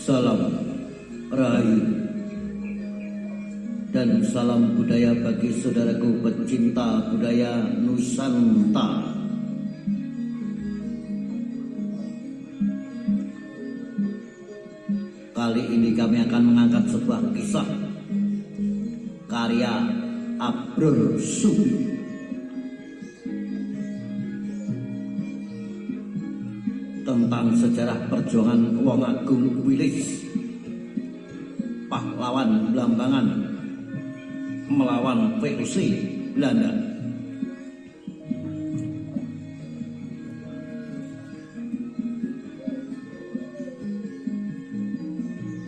Salam Rahayu dan salam budaya bagi saudaraku pecinta budaya Nusantara. Kali ini kami akan mengangkat sebuah kisah karya Abror Subi tentang sejarah perjuangan Wong Agung Wilis, pahlawan Blambangan melawan VOC Belanda.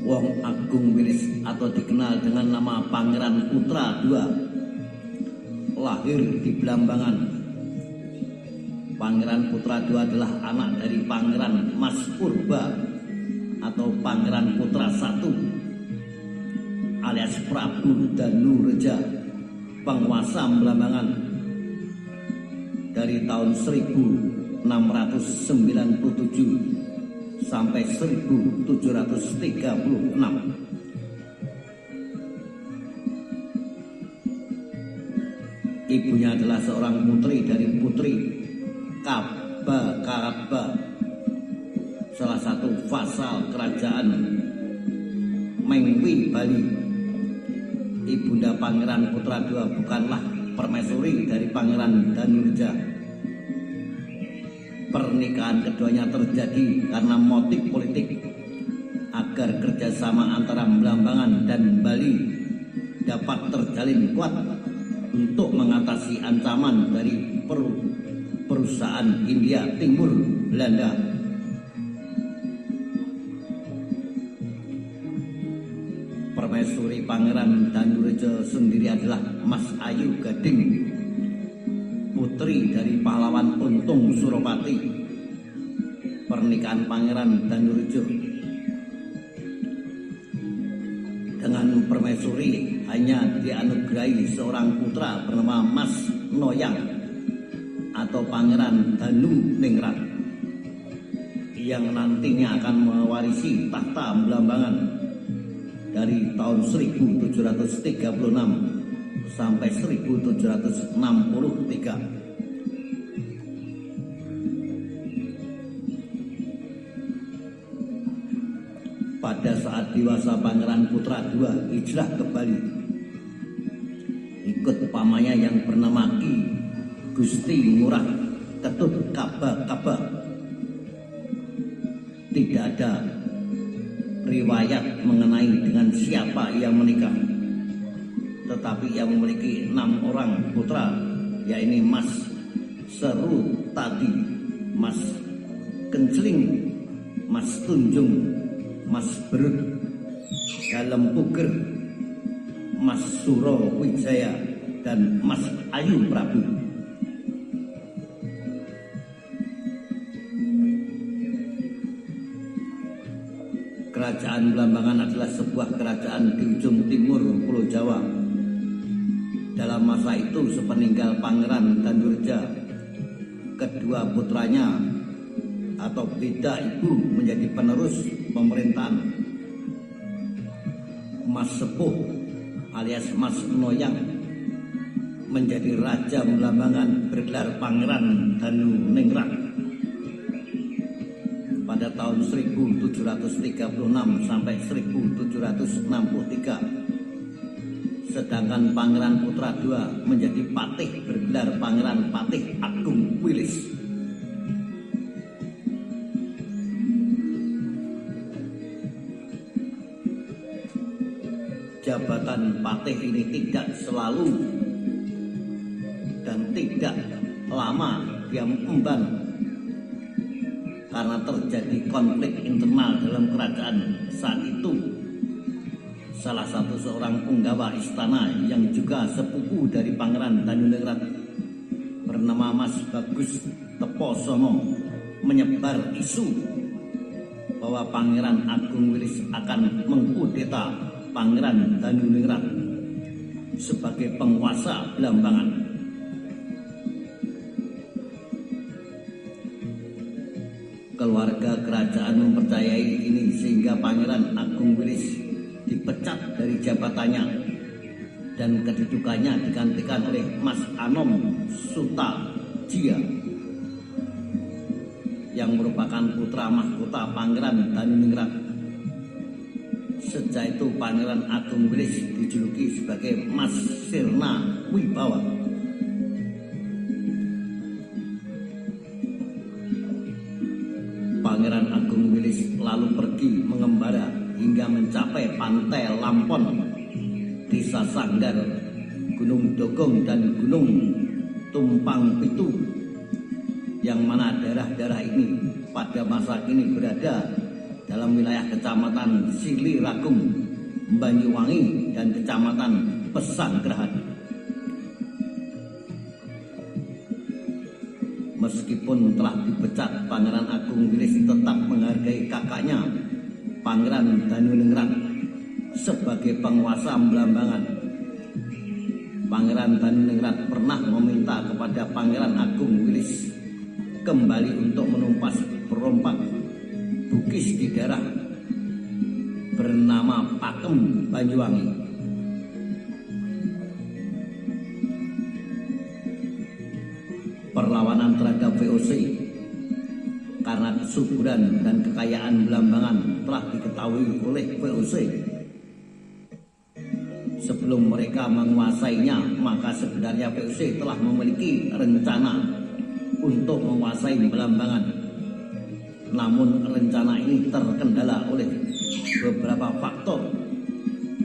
Wong Agung Wilis atau dikenal dengan nama Pangeran Putra II lahir di Blambangan. Pangeran Putra II adalah anak dari Pangeran Mas Purba atau Pangeran Putra I alias Prabu Danureja, penguasa Blambangan dari tahun 1697 sampai 1736. Ibunya adalah seorang putri dari Putri Kaba, salah satu vassal kerajaan Mengwi Bali. Ibunda Pangeran Putra II bukanlah permaisuri dari Pangeran Danureja. Pernikahan keduanya terjadi karena motif politik agar kerjasama antara Blambangan dan Bali dapat terjalin kuat untuk mengatasi ancaman dari perusahaan India Timur Belanda. Permaisuri Pangeran Danureja sendiri adalah Mas Ayu Gading, putri dari pahlawan Untung Suropati. Pernikahan Pangeran Danureja dengan permaisuri hanya dianugerahi seorang putra bernama Mas Noyang atau Pangeran Danu Ningrat yang nantinya akan mewarisi tahta Blambangan dari tahun 1736 sampai 1763. Pada saat dewasa, Pangeran Putra II hijrah ke Bali ikut pamannya yang bernama Ki Gusti Ngurah Ketut Kaba. Tidak ada riwayat mengenai dengan siapa ia menikah, tetapi ia memiliki 6 orang putra, yaitu Mas Seru Tadi, Mas Kenceling, Mas Tunjung, Mas Berut, Dalem Puger, Mas Suro Wijaya, dan Mas Ayu Prabu. Kerajaan Blambangan adalah sebuah kerajaan di ujung timur Pulau Jawa. Dalam masa itu, sepeninggal Pangeran Danureja, kedua putranya atau beda ibu menjadi penerus pemerintahan. Mas Sepuh alias Mas Noyang menjadi Raja Blambangan bergelar Pangeran Danu Ningrat pada tahun 1736 sampai 1763. Sedangkan Pangeran Putra II menjadi patih bergelar Pangeran Patih Agung Wilis. Jabatan patih ini tidak selalu dan tidak lama dia emban karena terjadi konflik internal dalam kerajaan saat itu. Salah satu seorang punggawa istana yang juga sepupu dari Pangeran Danuningrat bernama Mas Bagus Teposono menyebar isu bahwa Pangeran Agung Wilis akan mengkudeta Pangeran Danuningrat sebagai penguasa Blambangan. Keluarga kerajaan mempercayai ini sehingga hingga Pangeran Agung Wilis dipecat dari jabatannya dan kedudukannya digantikan oleh Mas Anom Sutajia yang merupakan putra mahkota Pangeran Daningrat. Sejak itu Pangeran Agung Wilis dijuluki sebagai Mas Sirna Wibawa. Pangeran Agung Wilis lalu pergi mengembara hingga mencapai Pantai Lampon, Desa Sanggar, Gunung Dogong dan Gunung Tumpang Pitu, yang mana daerah-daerah ini pada masa kini berada dalam wilayah Kecamatan Siliragung, Banyuwangi dan Kecamatan Pesanggerahan. Meskipun telah dipecat, Pangeran Agung Wilis tetap menghargai kakaknya Pangeran Danuningrat sebagai penguasa Belambangan. Pangeran Danuningrat pernah meminta kepada Pangeran Agung Wilis kembali untuk menumpas perompak Bugis di daerah bernama Pakem, Banyuwangi. Perlawanan terhadap VOC karena kesuburan dan kekayaan Belambangan telah diketahui oleh VOC. Sebelum mereka menguasainya, maka sebenarnya VOC telah memiliki rencana untuk menguasai Belambangan. Namun rencana ini terkendala oleh beberapa faktor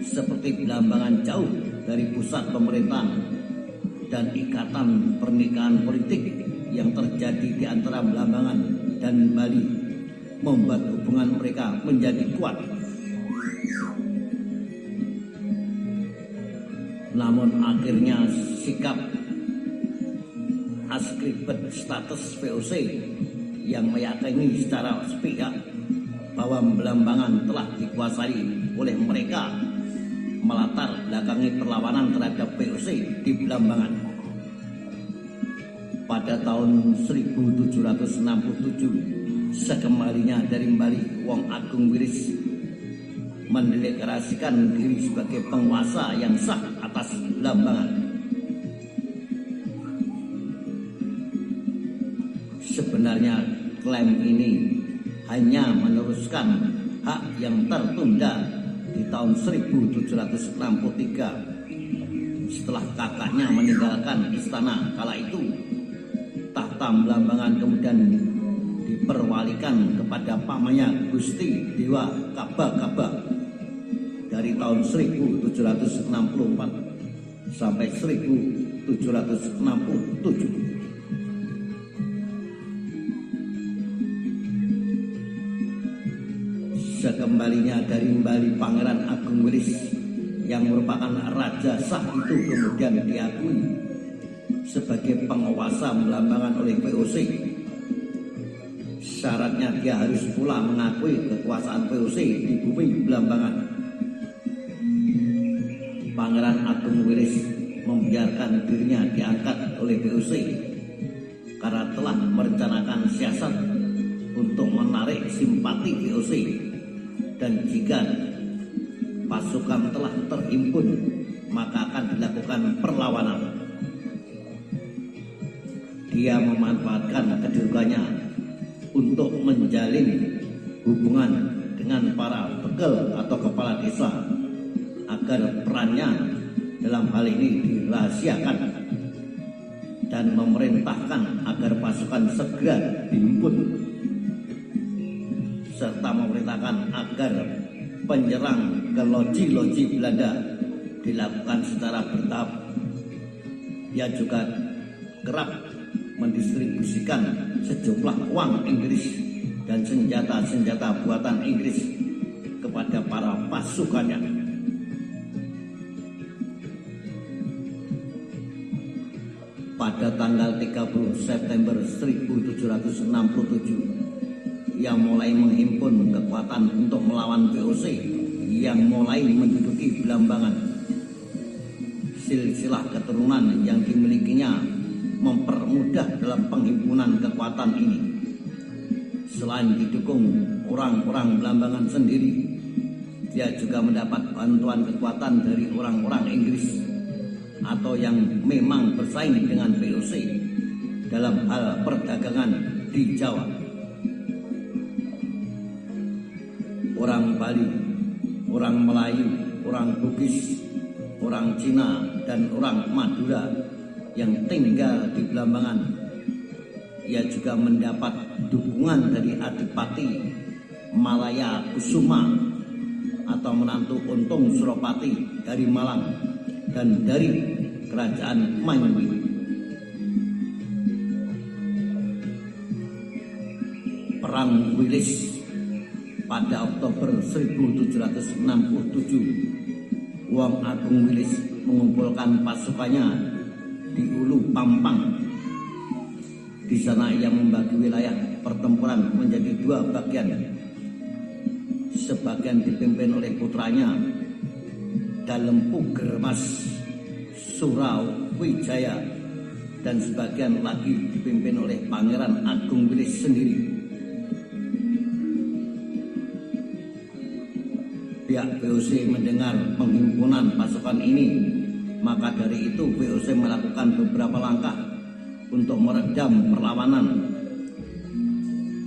seperti Belambangan jauh dari pusat pemerintahan dan ikatan pernikahan politik yang terjadi di antara Belambangan dan Bali membuat hubungan mereka menjadi kuat. Namun akhirnya sikap askribet status VOC yang meyakini secara sepihak bahwa Belambangan telah dikuasai oleh mereka melatar belakangi perlawanan terhadap VOC di Belambangan. Pada tahun 1767, sekembalinya dari Bali, Wong Agung Wilis mendeklarasikan diri sebagai penguasa yang sah atas Belambangan. Sebenarnya klaim ini hanya meneruskan hak yang tertunda di tahun 1763 setelah kakaknya meninggalkan istana kala itu. Tahta Belambangan kemudian diperwalikan kepada pamannya Gusti Dewa Kaba-Kaba dari tahun 1764 sampai 1767. Sekembalinya dari Bali, Pangeran Agung Wilis yang merupakan raja sah itu kemudian diakui sebagai penguasa Belambangan oleh VOC. Syaratnya dia harus pula mengakui kekuasaan VOC di bumi Belambangan. Pangeran Agung Wilis membiarkan dirinya diangkat oleh VOC karena telah merencanakan siasat untuk menarik simpati VOC. Dan jika pasukan telah terhimpun, maka akan dilakukan perlawanan. Dia memanfaatkan kedudukannya untuk menjalin hubungan dengan para bekel atau kepala desa agar perannya dalam hal ini dirahasiakan dan memerintahkan agar pasukan segera dihimpun, serta memerintahkan agar penyerang ke loji-loji Belanda dilakukan secara bertahap. Dia juga kerap mendistribusikan sejumlah uang Inggris dan senjata-senjata buatan Inggris kepada para pasukannya. Pada tanggal 30 September 1767, yang mulai menghimpun kekuatan untuk melawan VOC yang mulai menduduki Belambangan. Silsilah keturunan yang dimilikinya mempermudah dalam penghimpunan kekuatan ini. Selain didukung orang-orang Belambangan sendiri. Dia juga mendapat bantuan kekuatan dari orang-orang Inggris atau yang memang bersaing dengan VOC dalam hal perdagangan di Jawa. Orang Bali, orang Melayu, orang Bugis, orang Cina, dan orang Madura yang tinggal di Belambangan. Ia juga mendapat dukungan dari Adipati Malaya Kusuma atau menantu Untung Suropati dari Malang dan dari Kerajaan Manywi. Perang Wilis pada Oktober 1767, Wong Agung Wilis mengumpulkan pasukannya di Ulu Pampang. Di sana ia membagi wilayah pertempuran menjadi dua bagian. Sebagian dipimpin oleh putranya Dalempu Germas Surawijaya dan sebagian lagi dipimpin oleh Pangeran Agung Wilis sendiri. Pihak VOC mendengar penghimpunan pasukan ini, maka dari itu VOC melakukan beberapa langkah untuk meredam perlawanan.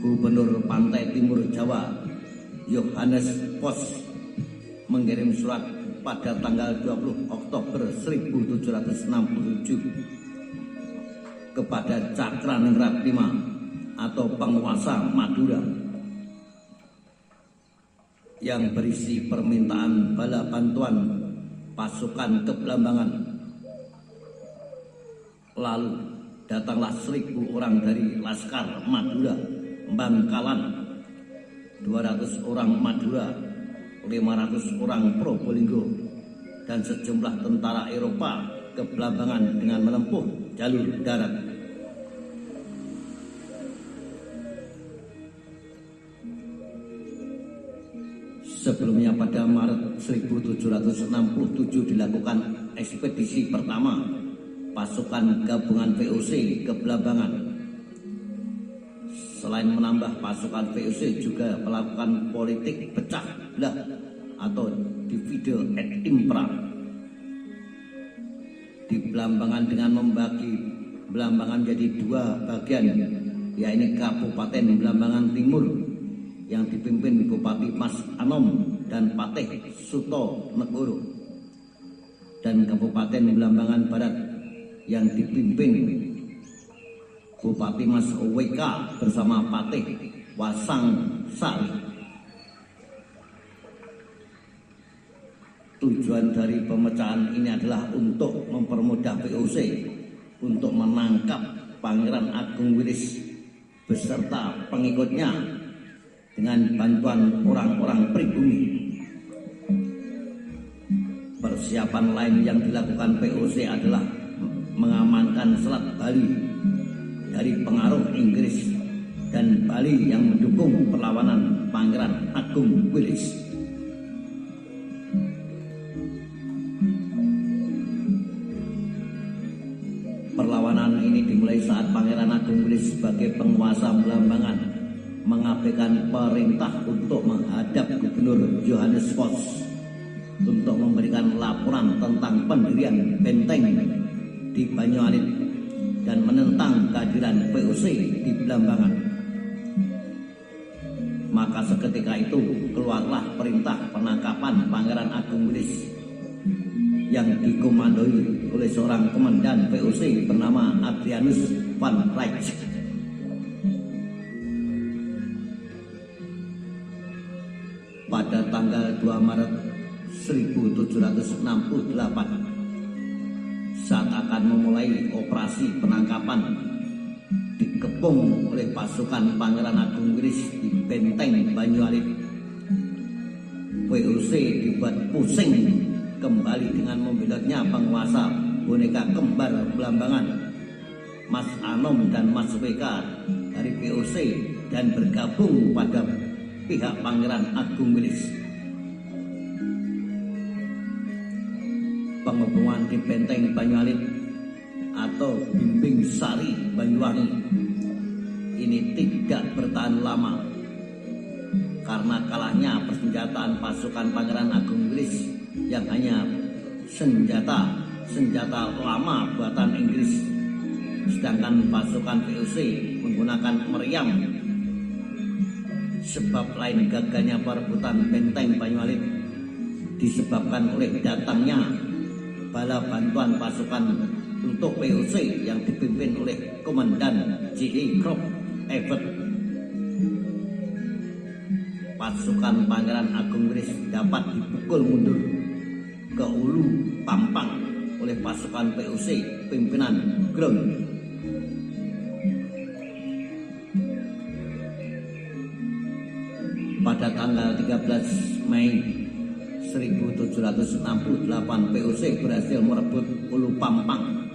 Gubernur Pantai Timur Jawa Yohanes Pos mengirim surat pada tanggal 20 Oktober 1767 kepada Cakraningrat V atau penguasa Madura yang berisi permintaan bala bantuan pasukan ke Belambangan. Lalu datanglah 1.000 orang dari Laskar Madura, Bangkalan, 200 orang Madura, 500 orang Probolinggo, dan sejumlah tentara Eropa ke Belambangan dengan menempuh jalur darat. Sebelumnya pada Maret 1767 dilakukan ekspedisi pertama pasukan gabungan VOC ke Belambangan. Selain menambah pasukan VOC juga melakukan politik pecah belah atau divide et impera di Belambangan dengan membagi Belambangan menjadi dua bagian, yaitu Kabupaten Belambangan Timur yang dipimpin Bupati Mas Anom dan Patih Suto Negoro, dan Kabupaten Belambangan Barat yang dipimpin Bupati Mas WK bersama Patih Wasang Sari. Tujuan dari pemecahan ini adalah untuk mempermudah VOC untuk menangkap Pangeran Agung Wilis beserta pengikutnya dengan bantuan orang-orang pribumi. Persiapan lain yang dilakukan VOC adalah mengamankan Selat Bali dari pengaruh Inggris dan Bali yang mendukung perlawanan Pangeran Agung Wilis. Perlawanan ini dimulai saat Pangeran Agung Wilis sebagai penguasa Belambangan mengabaikan perintah untuk menghadap Gubernur Yohanes Pos untuk memberikan laporan tentang pendirian benteng di Banyualit dan menentang kehadiran VOC di Belambangan. Maka seketika itu keluarlah perintah penangkapan Pangeran Agung Wilis yang dikomandoi oleh seorang komandan VOC bernama Adrianus van Rijk. Pada tanggal 2 Maret 1768 saat akan memulai operasi penangkapan dikepung oleh pasukan Pangeran Agung Wilis di benteng Banyualit, VOC dibuat pusing kembali dengan membelotnya penguasa boneka kembar Belambangan Mas Anom dan Mas WK dari VOC dan bergabung pada pihak Pangeran Agung Wilis. Pengepungan di benteng Banyualit atau Bimbing Sari Banyuwangi ini tidak bertahan lama. karena kalahnya persenjataan pasukan Pangeran Agung Inggris yang hanya senjata lama buatan Inggris, sedangkan pasukan VOC menggunakan meriam. Sebab lain gagahnya perebutan benteng Banyualit disebabkan oleh datangnya bala bantuan pasukan untuk VOC yang dipimpin oleh Komandan J.E. Crop Everett. Pasukan Pangeran Agung Inggris dapat dipukul mundur ke Ulu Pampang oleh pasukan VOC pimpinan Grong. Pada tanggal 13 Mei 1768 VOC berhasil merebut Ulu Pampang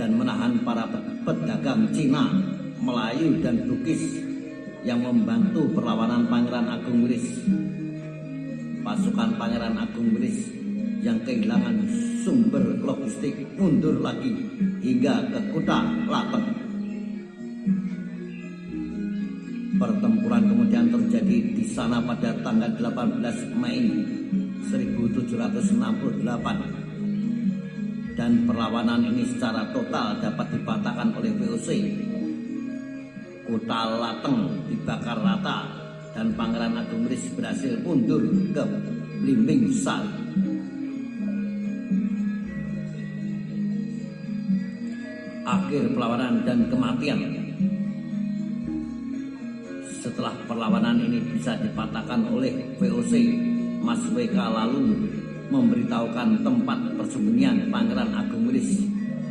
dan menahan para pedagang Cina, Melayu dan Bugis yang membantu perlawanan Pangeran Agung Inggris. Pasukan Pangeran Agung Inggris yang kehilangan sumber logistik mundur lagi hingga ke Kota Lateng. Pertempuran kemudian terjadi di sana pada tanggal 18 Mei 1768 dan perlawanan ini secara total dapat dipatahkan oleh VOC. Kota Lateng dibakar rata dan Pangeran Agung Inggris berhasil mundur ke Blimbing Sari. Akhir perlawanan dan kematian. Setelah perlawanan ini bisa dipatahkan oleh VOC, Mas WK lalu memberitahukan tempat persembunyian Pangeran Agung Inggris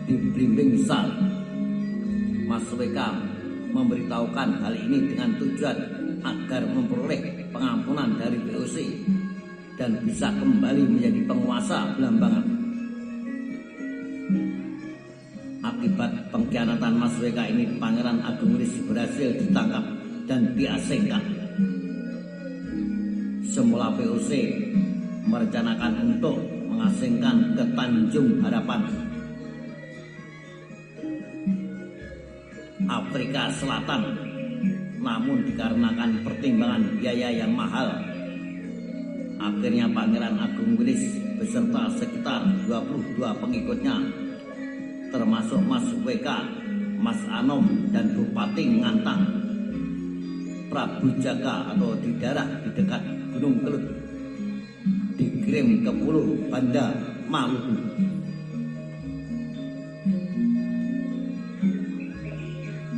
di Blimbing Sari. Mas WK memberitahukan hal ini dengan tujuan agar memperoleh pengampunan dari VOC dan bisa kembali menjadi penguasa Blambangan. Akibat pengkhianatan Mas WK ini, Pangeran Agung Inggris berhasil ditangkap dan diasingkan. Semula VOC merencanakan untuk mengasingkan ke Tanjung Harapan, Afrika Selatan, namun dikarenakan pertimbangan biaya yang mahal, akhirnya Pangeran Agung Inggris beserta sekitar 22 pengikutnya, termasuk Mas WK, Mas Anom dan Bupati Ngantang, Prabu Jaka atau di daerah di dekat Gunung Kelut, dikirim ke Pulau Banda, Maluku.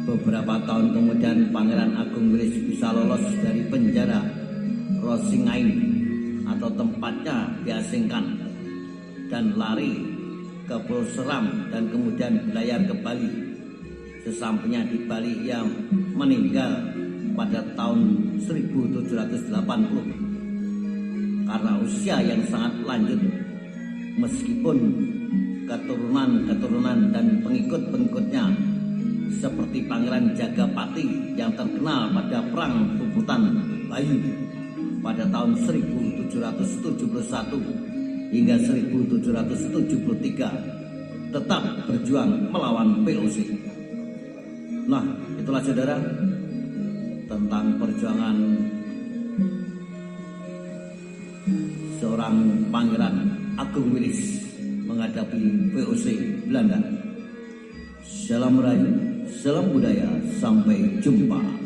Beberapa tahun kemudian Pangeran Agung Inggris bisa lolos dari penjara Rosingain atau tempatnya diasingkan dan lari ke Pulau Seram dan kemudian berlayar ke Bali. Sesampainya di Bali ia meninggal pada tahun 1780 karena usia yang sangat lanjut, meskipun keturunan dan pengikut-pengikutnya seperti Pangeran Jagapati yang terkenal pada Perang Puputan Bayu pada tahun 1771 hingga 1773 tetap berjuang melawan VOC. Nah, itulah saudara tentang perjuangan seorang Pangeran Agung Inggris menghadapi VOC Belanda. Salam Rayu, salam budaya, sampai jumpa.